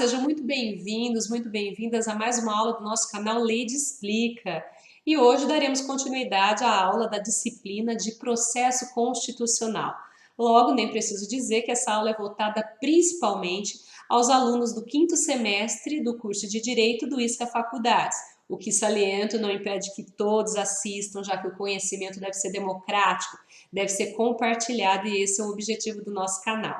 sejam muito bem-vindos, muito bem-vindas a mais uma aula do nosso canal Leide Explica. E hoje daremos continuidade à aula da disciplina de Processo Constitucional. Logo, nem preciso dizer que essa aula é voltada principalmente aos alunos do quinto semestre do curso de Direito do ISCA Faculdades. O que saliento não impede que todos assistam, já que o conhecimento deve ser democrático, deve ser compartilhado e esse é o objetivo do nosso canal.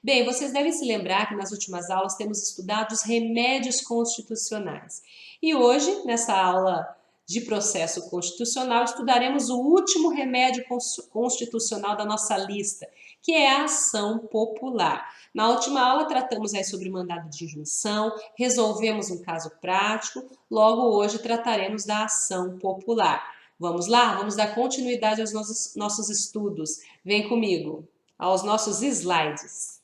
Bem, vocês devem se lembrar que nas últimas aulas temos estudado os remédios constitucionais. E hoje, nessa aula de processo constitucional, estudaremos o último remédio constitucional da nossa lista, que é a ação popular. Na última aula tratamos aí sobre mandado de injunção, resolvemos um caso prático, logo hoje trataremos da ação popular. Vamos lá? Vamos dar continuidade aos nossos estudos. Vem comigo, aos nossos slides.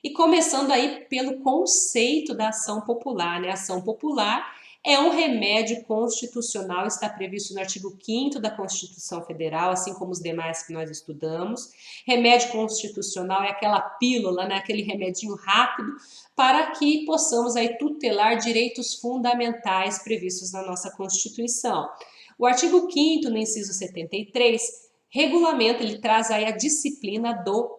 E começando aí pelo conceito da ação popular, né? A ação popular é um remédio constitucional, está previsto no artigo 5º da Constituição Federal, assim como os demais que nós estudamos. Remédio constitucional é aquela pílula, né? Aquele remedinho rápido para que possamos aí tutelar direitos fundamentais previstos na nossa Constituição. O artigo 5º, no inciso 73, regulamenta, ele traz aí a disciplina do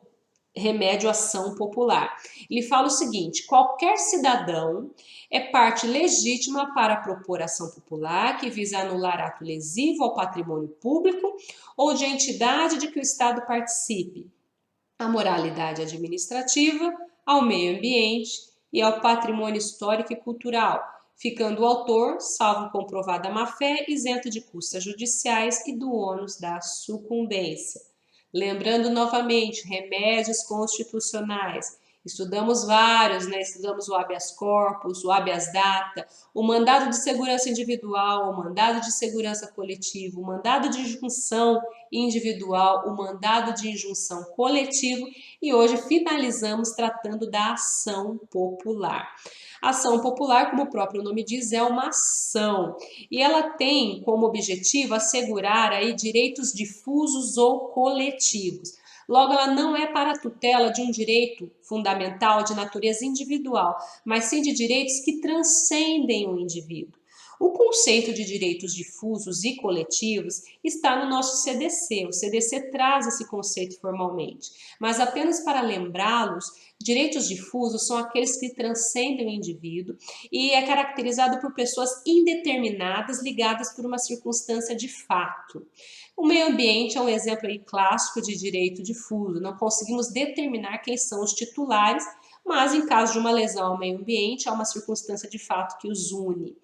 remédio ação popular. Ele fala o seguinte: qualquer cidadão é parte legítima para propor ação popular que visa anular ato lesivo ao patrimônio público ou de entidade de que o Estado participe, à moralidade administrativa, ao meio ambiente e ao patrimônio histórico e cultural, ficando o autor, salvo comprovada má-fé, isento de custas judiciais e do ônus da sucumbência. Lembrando novamente, remédios constitucionais. Estudamos vários, né? Estudamos o habeas corpus, o habeas data, o mandado de segurança individual, o mandado de segurança coletivo, o mandado de injunção individual, o mandado de injunção coletivo e hoje finalizamos tratando da ação popular. A ação popular, como o próprio nome diz, é uma ação e ela tem como objetivo assegurar aí direitos difusos ou coletivos. Logo, ela não é para a tutela de um direito fundamental de natureza individual, mas sim de direitos que transcendem o indivíduo. O conceito de direitos difusos e coletivos está no nosso CDC. O CDC traz esse conceito formalmente, mas apenas para lembrá-los, direitos difusos são aqueles que transcendem o indivíduo e é caracterizado por pessoas indeterminadas ligadas por uma circunstância de fato. O meio ambiente é um exemplo aí clássico de direito difuso. Não conseguimos determinar quem são os titulares, mas em caso de uma lesão ao meio ambiente, há uma circunstância de fato que os une.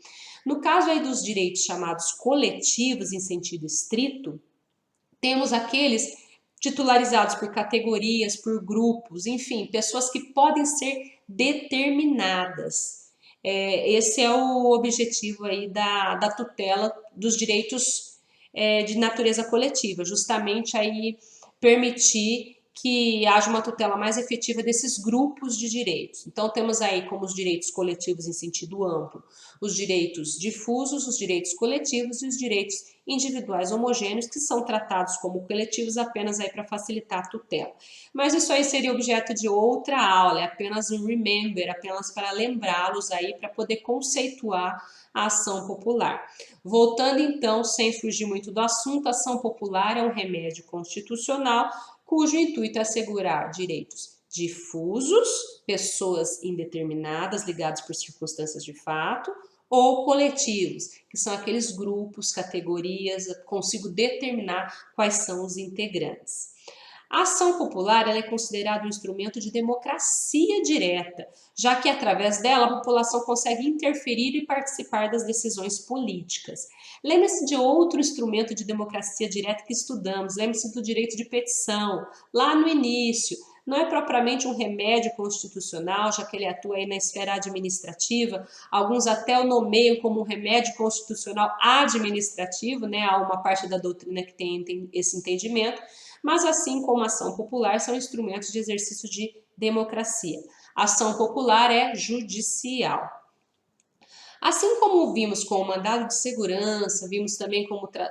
No caso aí dos direitos chamados coletivos em sentido estrito, temos aqueles titularizados por categorias, por grupos, enfim, pessoas que podem ser determinadas. Esse é o objetivo aí da tutela dos direitos de natureza coletiva, justamente aí permitir que haja uma tutela mais efetiva desses grupos de direitos. Então, temos aí como os direitos coletivos em sentido amplo, os direitos difusos, os direitos coletivos e os direitos individuais homogêneos, que são tratados como coletivos apenas aí para facilitar a tutela. Mas isso aí seria objeto de outra aula, é apenas um remember, apenas para lembrá-los aí, para poder conceituar a ação popular. Voltando então, sem fugir muito do assunto, a ação popular é um remédio constitucional cujo intuito é assegurar direitos difusos, pessoas indeterminadas ligadas por circunstâncias de fato, ou coletivos, que são aqueles grupos, categorias, consigo determinar quais são os integrantes. A ação popular ela é considerada um instrumento de democracia direta, já que através dela a população consegue interferir e participar das decisões políticas. Lembre-se de outro instrumento de democracia direta que estudamos, lembre-se do direito de petição, lá no início. Não é propriamente um remédio constitucional, já que ele atua aí na esfera administrativa, alguns até o nomeiam como um remédio constitucional administrativo, né? Há uma parte da doutrina que tem esse entendimento, mas assim como a ação popular são instrumentos de exercício de democracia. A ação popular é judicial. Assim como vimos com o mandado de segurança, vimos também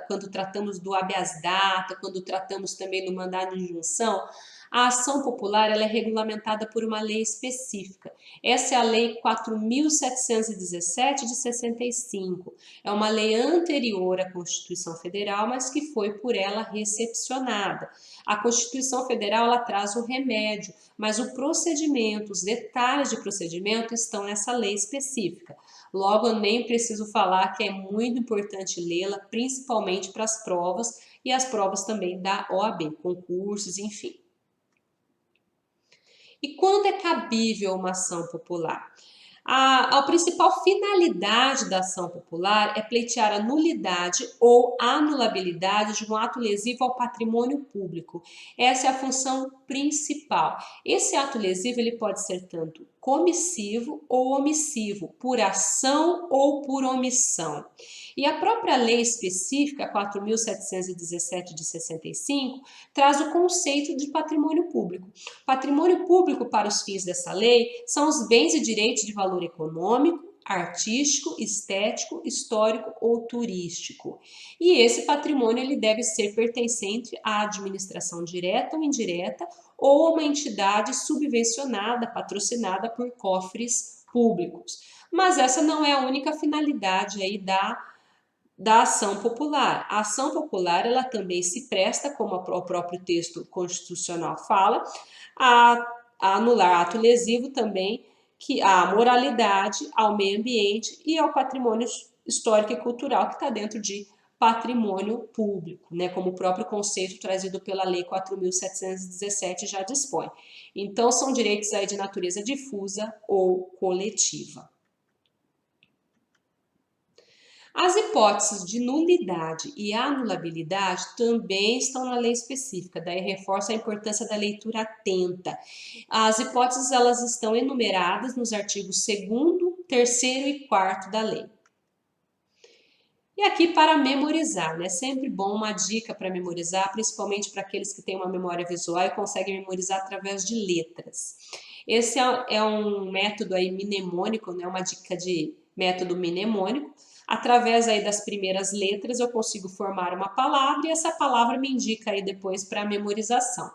quando tratamos do habeas data, quando tratamos também do mandado de injunção, A ação popular ela é regulamentada por uma lei específica. Essa é a Lei 4.717 de 65. É uma lei anterior à Constituição Federal, mas que foi por ela recepcionada. A Constituição Federal ela traz o remédio, mas o procedimento, os detalhes de procedimento estão nessa lei específica. Logo, eu nem preciso falar que é muito importante lê-la, principalmente para as provas e as provas também da OAB, concursos, enfim. E quando é cabível uma ação popular? A principal finalidade da ação popular é pleitear a nulidade ou anulabilidade de um ato lesivo ao patrimônio público. Essa é a função principal. Esse ato lesivo ele pode ser tanto comissivo ou omissivo, por ação ou por omissão. E a própria lei específica, 4.717 de 65, traz o conceito de patrimônio público. Patrimônio público, para os fins dessa lei, são os bens e direitos de valor econômico, artístico, estético, histórico ou turístico. E esse patrimônio ele deve ser pertencente à administração direta ou indireta ou a uma entidade subvencionada, patrocinada por cofres públicos. Mas essa não é a única finalidade aí da ação popular. A ação popular ela também se presta, como o próprio texto constitucional fala, a anular ato lesivo também, que à moralidade, ao meio ambiente e ao patrimônio histórico e cultural que está dentro de patrimônio público, né, como o próprio conceito trazido pela Lei 4.717 já dispõe. Então, são direitos aí de natureza difusa ou coletiva. As hipóteses de nulidade e anulabilidade também estão na lei específica, daí reforça a importância da leitura atenta. As hipóteses elas estão enumeradas nos artigos 2º, 3º e 4º da lei. E aqui para memorizar, né? Sempre bom uma dica para memorizar, principalmente para aqueles que têm uma memória visual e conseguem memorizar através de letras. Esse é um método aí mnemônico, né? Uma dica de método mnemônico. Através aí das primeiras letras eu consigo formar uma palavra e essa palavra me indica aí depois para a memorização.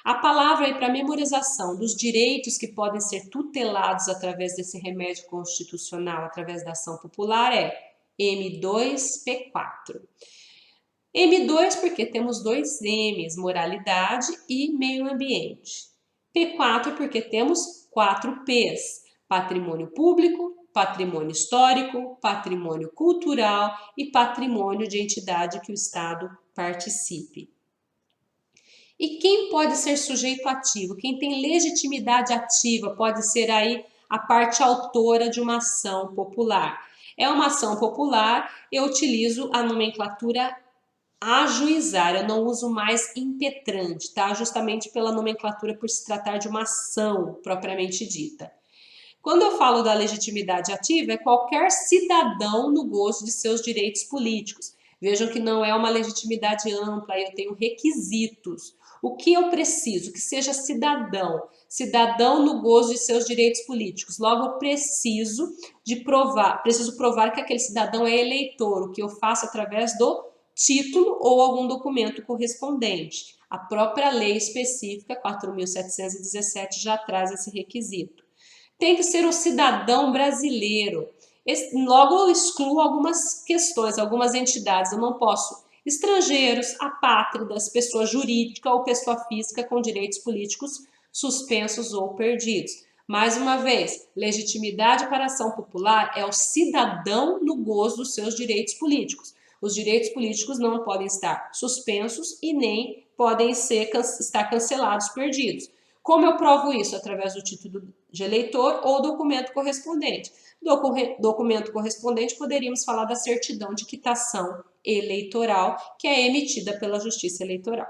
A palavra aí para memorização dos direitos que podem ser tutelados através desse remédio constitucional, através da ação popular é M2P4. M2 porque temos dois M's, moralidade e meio ambiente. P4 porque temos 4 P's, patrimônio público, patrimônio histórico, patrimônio cultural e patrimônio de entidade que o Estado participe. E quem pode ser sujeito ativo? Quem tem legitimidade ativa pode ser aí a parte autora de uma ação popular. É uma ação popular, eu utilizo a nomenclatura ajuizar, eu não uso mais impetrante, tá? Justamente pela nomenclatura por se tratar de uma ação propriamente dita. Quando eu falo da legitimidade ativa, é qualquer cidadão no gozo de seus direitos políticos. Vejam que não é uma legitimidade ampla, eu tenho requisitos. O que eu preciso? Que seja cidadão, cidadão no gozo de seus direitos políticos. Logo, eu preciso provar que aquele cidadão é eleitor, o que eu faço através do título ou algum documento correspondente. A própria lei específica, 4.717, já traz esse requisito. Tem que ser um cidadão brasileiro. Logo, eu excluo algumas questões, algumas entidades. Eu não posso. Estrangeiros, apátridas, pessoa jurídica ou pessoa física com direitos políticos suspensos ou perdidos. Mais uma vez, legitimidade para a ação popular é o cidadão no gozo dos seus direitos políticos. Os direitos políticos não podem estar suspensos e nem podem estar cancelados, perdidos. Como eu provo isso? Através do título de eleitor ou documento correspondente. Documento correspondente, poderíamos falar da certidão de quitação eleitoral, que é emitida pela Justiça Eleitoral.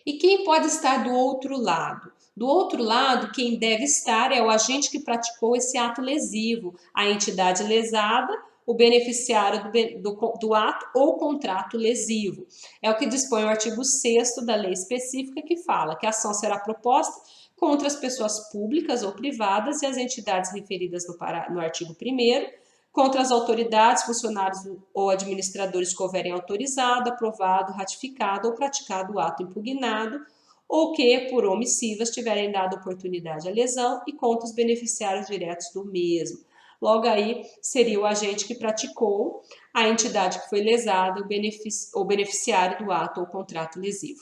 E quem pode estar do outro lado? Do outro lado, quem deve estar é o agente que praticou esse ato lesivo, a entidade lesada, o beneficiário do ato ou contrato lesivo. É o que dispõe o artigo 6º da lei específica que fala que a ação será proposta contra as pessoas públicas ou privadas e as entidades referidas no artigo 1º, contra as autoridades, funcionários ou administradores que houverem autorizado, aprovado, ratificado ou praticado o ato impugnado, ou que, por omissivas, tiverem dado oportunidade à lesão e contra os beneficiários diretos do mesmo. Logo aí, seria o agente que praticou, a entidade que foi lesada, o beneficiário do ato ou contrato lesivo.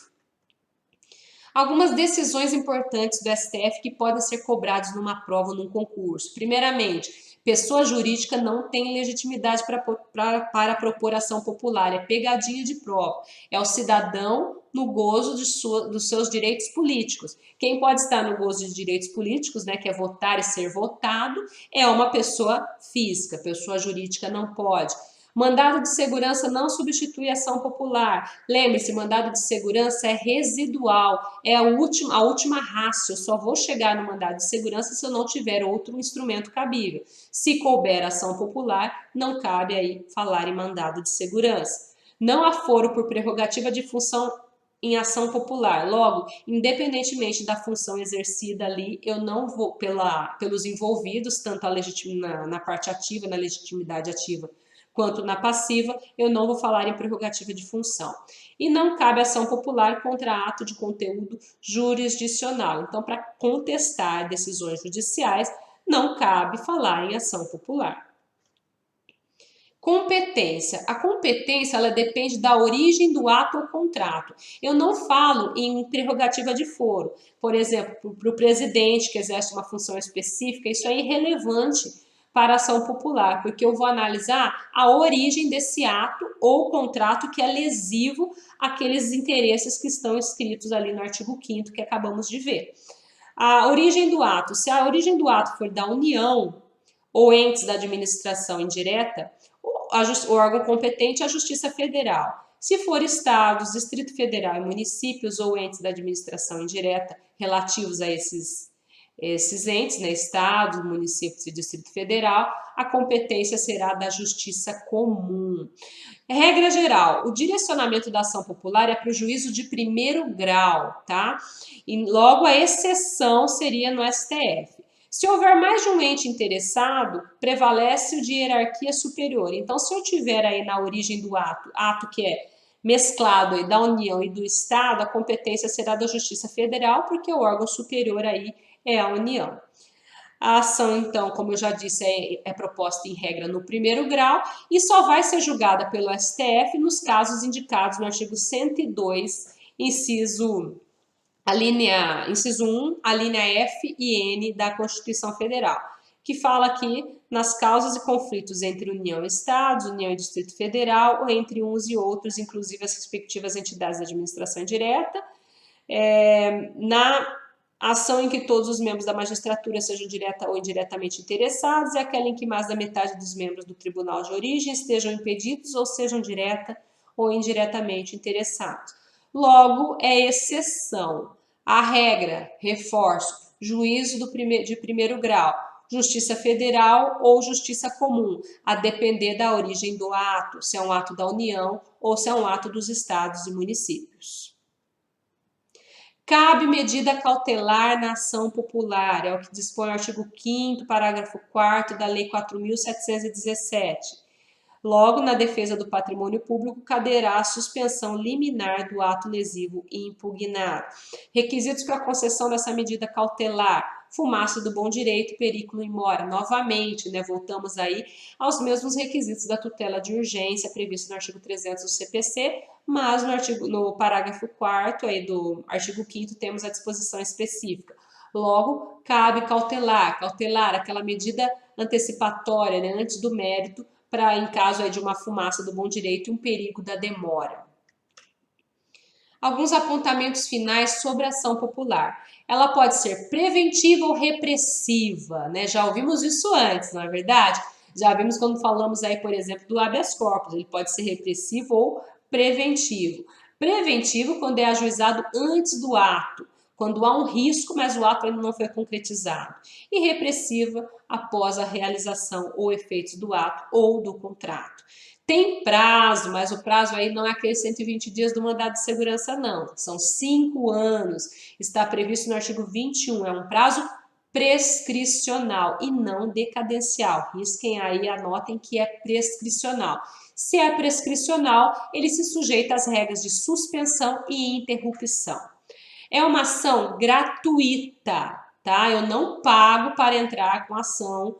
Algumas decisões importantes do STF que podem ser cobradas numa prova ou num concurso. Primeiramente, pessoa jurídica não tem legitimidade para propor ação popular, é pegadinha de prova. É o cidadão no gozo dos seus direitos políticos. Quem pode estar no gozo de direitos políticos, né, que é votar e ser votado, é uma pessoa física, pessoa jurídica não pode. Mandado de segurança não substitui ação popular. Lembre-se, mandado de segurança é residual, é a última ratio. Eu só vou chegar no mandado de segurança se eu não tiver outro instrumento cabível. Se couber ação popular, não cabe aí falar em mandado de segurança. Não há foro por prerrogativa de função em ação popular. Logo, independentemente da função exercida ali, eu não vou, pelos envolvidos, tanto na parte ativa, na legitimidade ativa, quanto na passiva, eu não vou falar em prerrogativa de função. E não cabe ação popular contra ato de conteúdo jurisdicional. Então, para contestar decisões judiciais, não cabe falar em ação popular. Competência. A competência, ela depende da origem do ato ou contrato. Eu não falo em prerrogativa de foro. Por exemplo, para o presidente que exerce uma função específica, isso é irrelevante para a ação popular, porque eu vou analisar a origem desse ato ou contrato que é lesivo àqueles interesses que estão escritos ali no artigo 5º que acabamos de ver. A origem do ato. Se a origem do ato for da União ou entes da administração indireta, o órgão competente é a Justiça Federal. Se for estados, Distrito Federal e municípios ou entes da administração indireta relativos a esses entes, né, estados, municípios e Distrito Federal, a competência será da Justiça Comum. Regra geral, o direcionamento da ação popular é para o juízo de primeiro grau, tá? E logo a exceção seria no STF. Se houver mais de um ente interessado, prevalece o de hierarquia superior. Então, se eu tiver aí na origem do ato que é mesclado aí da União e do Estado, a competência será da Justiça Federal, porque o órgão superior aí é a União. A ação, então, como eu já disse, é proposta em regra no primeiro grau e só vai ser julgada pelo STF nos casos indicados no artigo 102, inciso 1, a linha F e N da Constituição Federal, que fala aqui nas causas e conflitos entre União e Estados, União e Distrito Federal, ou entre uns e outros, inclusive as respectivas entidades da administração indireta, na ação em que todos os membros da magistratura sejam direta ou indiretamente interessados é aquela em que mais da metade dos membros do tribunal de origem estejam impedidos ou sejam direta ou indiretamente interessados. Logo, é exceção. A regra, reforço, juízo de primeiro grau, Justiça Federal ou Justiça Comum, a depender da origem do ato, se é um ato da União ou se é um ato dos estados e municípios. Cabe medida cautelar na ação popular, é o que dispõe o artigo 5º, parágrafo 4º da Lei 4.717. Logo, na defesa do patrimônio público, caberá a suspensão liminar do ato lesivo e impugnado. Requisitos para a concessão dessa medida cautelar: fumaça do bom direito, periculo em mora. Novamente, né, voltamos aí aos mesmos requisitos da tutela de urgência previsto no artigo 300 do CPC, mas no parágrafo 4º aí do artigo 5º temos a disposição específica. Logo, cabe cautelar, aquela medida antecipatória, né, antes do mérito, para em caso aí de uma fumaça do bom direito e um perigo da demora. Alguns apontamentos finais sobre a ação popular. Ela pode ser preventiva ou repressiva, né? Já ouvimos isso antes, não é verdade? Já vimos quando falamos aí, por exemplo, do habeas corpus, ele pode ser repressivo ou preventivo. Preventivo quando é ajuizado antes do ato, quando há um risco, mas o ato ainda não foi concretizado. E repressiva após a realização ou efeitos do ato ou do contrato. Tem prazo, mas o prazo aí não é aqueles 120 dias do mandado de segurança, não. São 5 anos. Está previsto no artigo 21. É um prazo prescricional e não decadencial. Risquem aí, anotem que é prescricional. Se é prescricional, ele se sujeita às regras de suspensão e interrupção. É uma ação gratuita, tá? Eu não pago para entrar com ação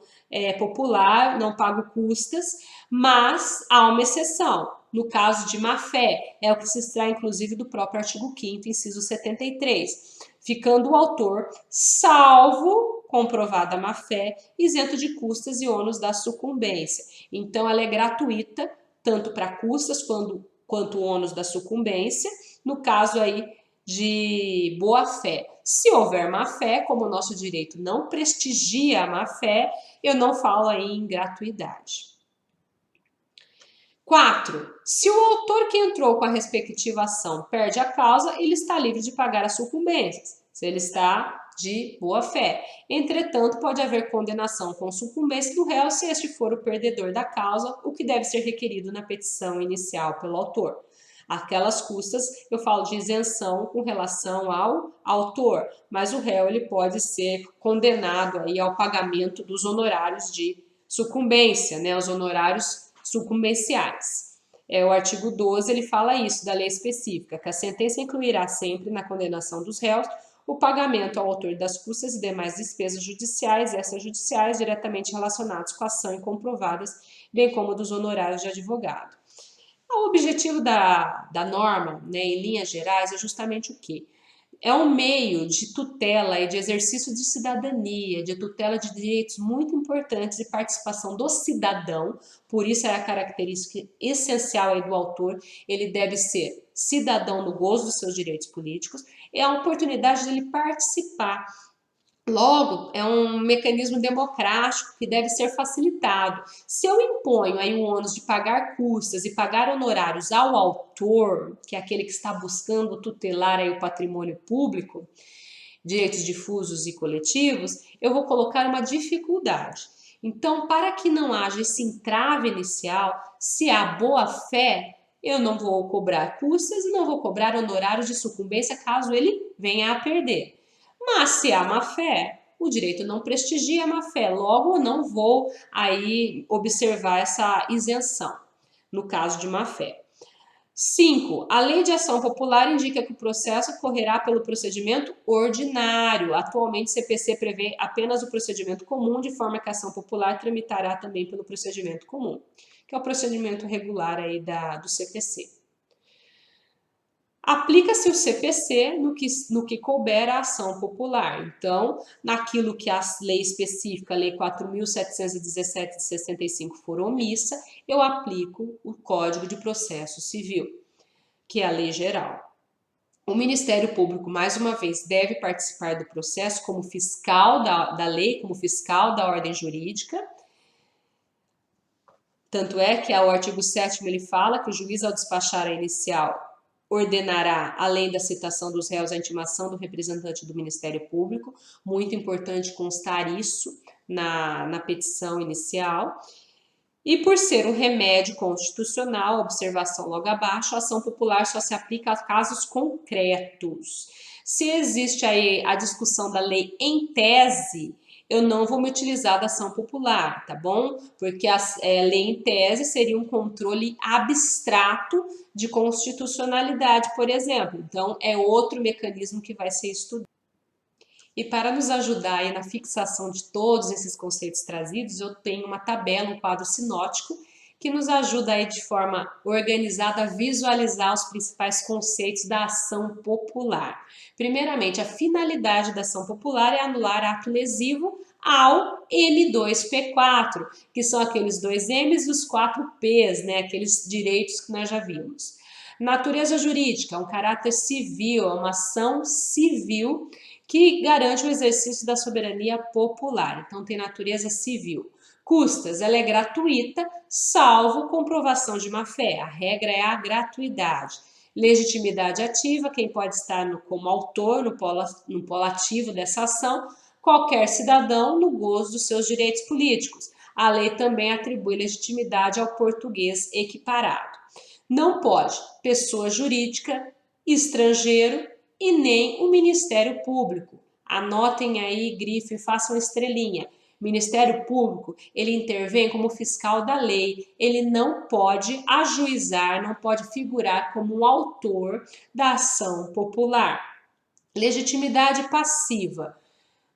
popular, não pago custas, mas há uma exceção. No caso de má-fé, é o que se extrai inclusive do próprio artigo 5º, inciso 73, ficando o autor, salvo comprovada má-fé, isento de custas e ônus da sucumbência. Então, ela é gratuita, tanto para custas quanto ônus da sucumbência, no caso aí de boa-fé. Se houver má-fé, como o nosso direito não prestigia a má-fé, eu não falo aí em gratuidade. 4. Se o autor que entrou com a respectiva ação perde a causa, ele está livre de pagar as sucumbências, se ele está de boa fé. Entretanto, pode haver condenação com sucumbência do réu se este for o perdedor da causa, o que deve ser requerido na petição inicial pelo autor. Aquelas custas, eu falo de isenção com relação ao autor, mas o réu ele pode ser condenado aí ao pagamento dos honorários de sucumbência, né, os honorários sucumbenciais. O artigo 12 ele fala isso da lei específica, que a sentença incluirá sempre na condenação dos réus o pagamento ao autor das custas e demais despesas judiciais e extrajudiciais diretamente relacionados com a ação e comprovadas, bem como dos honorários de advogado. O objetivo da norma, né, em linhas gerais, é justamente o quê? É um meio de tutela e de exercício de cidadania, de tutela de direitos muito importantes e participação do cidadão, por isso é a característica essencial aí do autor, ele deve ser cidadão no gozo dos seus direitos políticos, é a oportunidade de ele participar. Logo, é um mecanismo democrático que deve ser facilitado. Se eu imponho aí o ônus de pagar custas e pagar honorários ao autor, que é aquele que está buscando tutelar aí o patrimônio público, direitos difusos e coletivos, eu vou colocar uma dificuldade. Então, para que não haja esse entrave inicial, se há boa fé, eu não vou cobrar custas e não vou cobrar honorários de sucumbência caso ele venha a perder. Mas se há má-fé, o direito não prestigia a má-fé, logo eu não vou aí observar essa isenção, no caso de má-fé. 5. A lei de ação popular indica que o processo correrá pelo procedimento ordinário. Atualmente, o CPC prevê apenas o procedimento comum, de forma que a ação popular tramitará também pelo procedimento comum, que é o procedimento regular aí do CPC. Aplica-se o CPC no que couber a ação popular. Então, naquilo que a lei específica, a Lei 4.717 de 65 for omissa, eu aplico o Código de Processo Civil, que é a lei geral. O Ministério Público, mais uma vez, deve participar do processo como fiscal da lei, como fiscal da ordem jurídica. Tanto é que o artigo 7º ele fala que o juiz, ao despachar a inicial, ordenará, além da citação dos réus, a intimação do representante do Ministério Público. Muito importante constar isso na petição inicial. E por ser um remédio constitucional, observação logo abaixo, a ação popular só se aplica a casos concretos. Se existe aí a discussão da lei em tese, eu não vou me utilizar da ação popular, tá bom? Porque a lei em tese seria um controle abstrato de constitucionalidade, por exemplo. Então, é outro mecanismo que vai ser estudado. E para nos ajudar aí na fixação de todos esses conceitos trazidos, eu tenho uma tabela, um quadro sinótico, que nos ajuda aí de forma organizada a visualizar os principais conceitos da ação popular. Primeiramente, a finalidade da ação popular é anular ato lesivo ao M2P4, que são aqueles 2 M's e os 4 P's, né? Aqueles direitos que nós já vimos. Natureza jurídica, um caráter civil, é uma ação civil que garante o exercício da soberania popular. Então, tem natureza civil. Custas, ela é gratuita, salvo comprovação de má-fé. A regra é a gratuidade. Legitimidade ativa, quem pode estar como autor, no polo ativo dessa ação, qualquer cidadão no gozo dos seus direitos políticos. A lei também atribui legitimidade ao português equiparado. Não pode pessoa jurídica, estrangeiro e nem o Ministério Público. Anotem aí, grifem, façam estrelinha. O Ministério Público, ele intervém como fiscal da lei, ele não pode ajuizar, não pode figurar como um autor da ação popular. Legitimidade passiva.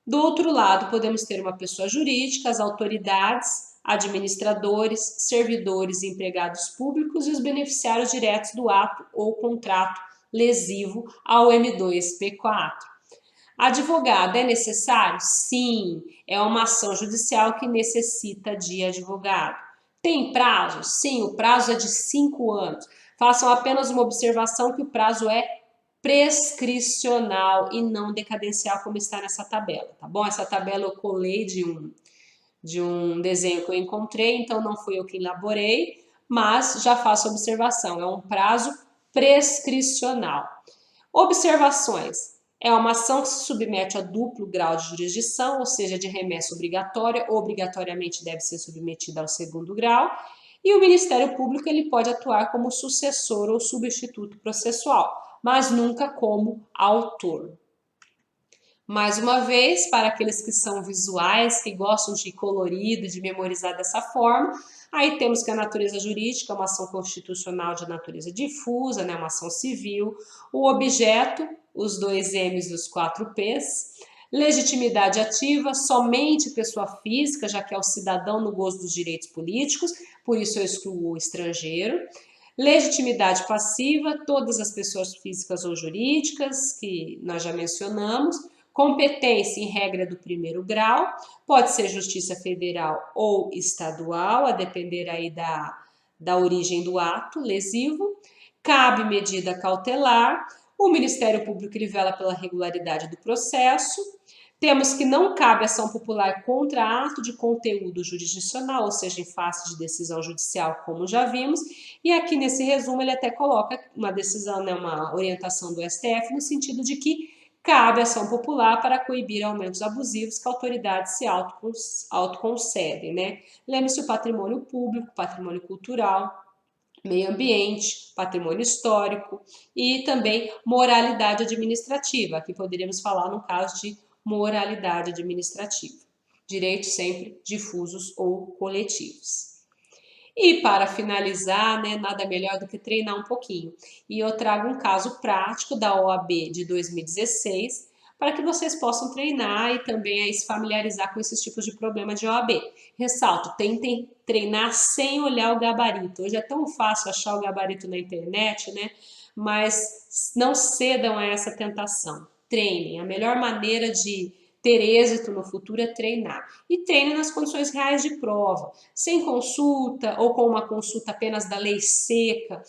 Do outro lado, podemos ter uma pessoa jurídica, as autoridades, administradores, servidores e empregados públicos e os beneficiários diretos do ato ou contrato lesivo ao M2P4. Advogado é necessário? Sim, é uma ação judicial que necessita de advogado. Tem prazo? Sim, o prazo é de 5 anos. Façam apenas uma observação que o prazo é prescricional e não decadencial, como está nessa tabela, tá bom? Essa tabela eu colei de um desenho que eu encontrei, então não fui eu que elaborei, mas já faço observação, é um prazo prescricional. Observações. É uma ação que se submete a duplo grau de jurisdição, ou seja, de remessa obrigatória, obrigatoriamente deve ser submetida ao segundo grau, e o Ministério Público ele pode atuar como sucessor ou substituto processual, mas nunca como autor. Mais uma vez, para aqueles que são visuais, que gostam de colorido, de memorizar dessa forma, aí temos que a natureza jurídica é uma ação constitucional de natureza difusa, né, uma ação civil, o objeto, os 2 M's e os 4 P's, legitimidade ativa, somente pessoa física, já que é o cidadão no gozo dos direitos políticos, por isso eu excluo o estrangeiro. Legitimidade passiva, todas as pessoas físicas ou jurídicas, que nós já mencionamos. Competência em regra do primeiro grau, pode ser Justiça Federal ou estadual, a depender aí da origem do ato lesivo. Cabe medida cautelar, o Ministério Público ele vela pela regularidade do processo. Temos que não cabe ação popular contra ato de conteúdo jurisdicional, ou seja, em face de decisão judicial, como já vimos. E aqui nesse resumo ele até coloca uma decisão, né, uma orientação do STF no sentido de que cabe ação popular para coibir aumentos abusivos que a autoridade se autoconcede, né? Lembre-se o patrimônio público, patrimônio cultural, meio ambiente, patrimônio histórico e também moralidade administrativa. Aqui poderíamos falar no caso de moralidade administrativa. Direitos sempre difusos ou coletivos. E para finalizar, né, nada melhor do que treinar um pouquinho. E eu trago um caso prático da OAB de 2016 para que vocês possam treinar e também aí se familiarizar com esses tipos de problema de OAB. Ressalto, tentem treinar sem olhar o gabarito. Hoje é tão fácil achar o gabarito na internet, né? Mas não cedam a essa tentação. Treinem. A melhor maneira de ter êxito no futuro é treinar. E treine nas condições reais de prova, sem consulta ou com uma consulta apenas da lei seca,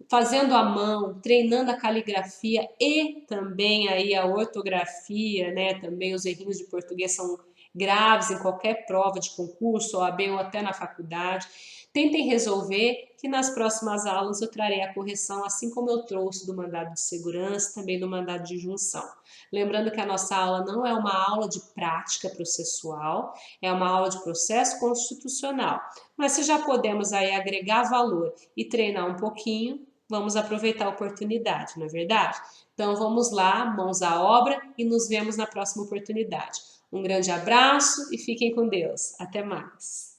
fazendo à mão, treinando a caligrafia e também aí a ortografia, né? Também os errinhos de português são graves em qualquer prova de concurso, OAB ou até na faculdade. Tentem resolver, que nas próximas aulas eu trarei a correção, assim como eu trouxe do mandado de segurança, também do mandado de junção. Lembrando que a nossa aula não é uma aula de prática processual, é uma aula de processo constitucional. Mas se já podemos aí agregar valor e treinar um pouquinho, vamos aproveitar a oportunidade, não é verdade? Então vamos lá, mãos à obra e nos vemos na próxima oportunidade. Um grande abraço e fiquem com Deus. Até mais.